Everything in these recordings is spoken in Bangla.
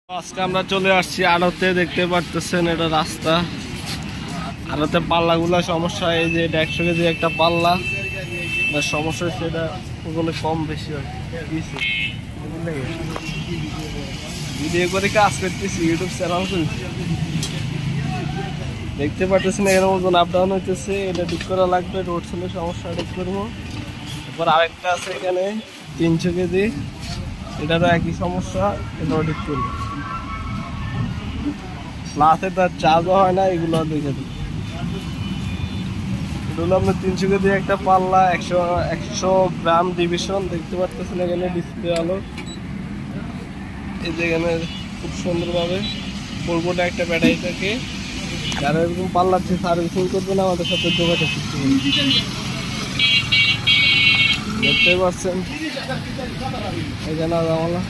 আজকে আমরা চলে আসছি আড়তে, দেখতে পারতেছেন এটা রাস্তা। আড়তে পাল্লাগুলো সমস্যা, এই যে এটা 100 কেজি একটা পাল্লা, সমস্যা হচ্ছে এটা ওগুলো কম বেশি হয়। ভিডিও করে কাজ করতেছি, ইউটিউব চ্যানেল খুলছি, দেখতে পারতেছেন এর মতন আপ ডাউন হইতেছে। এটা ঠিক করা লাগবে, রোড ছেলে সমস্যা ঠিক করবো। এরপর আরেকটা আছে এখানে 300 কেজি, এটারও একই সমস্যা, এটাও ঠিক করবো। প্লাসে তার চার্জও হয় না, এগুলো দেখে দিই। এটা হলো আপনার 300 কেজি একটা পাল্লা, 100 গ্রাম ডিভিশন, দেখতে পাচ্ছেন এখানে ডিসপ্লে আলো। এই যে এখানে খুব সুন্দরভাবে পূর্বটা একটা ব্যাটারি থাকে। যারা এরকম পাল্লার সার্ভিসিং করবেন আমাদের সাথে যোগাযোগ করতে হবে। দেখতে পাচ্ছেন এখানে আমলা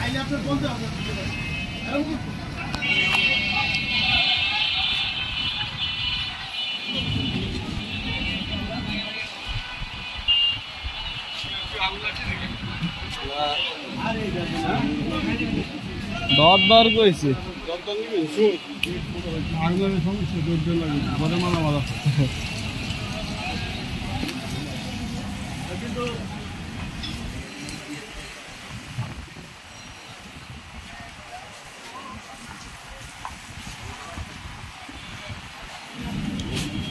দর কইছে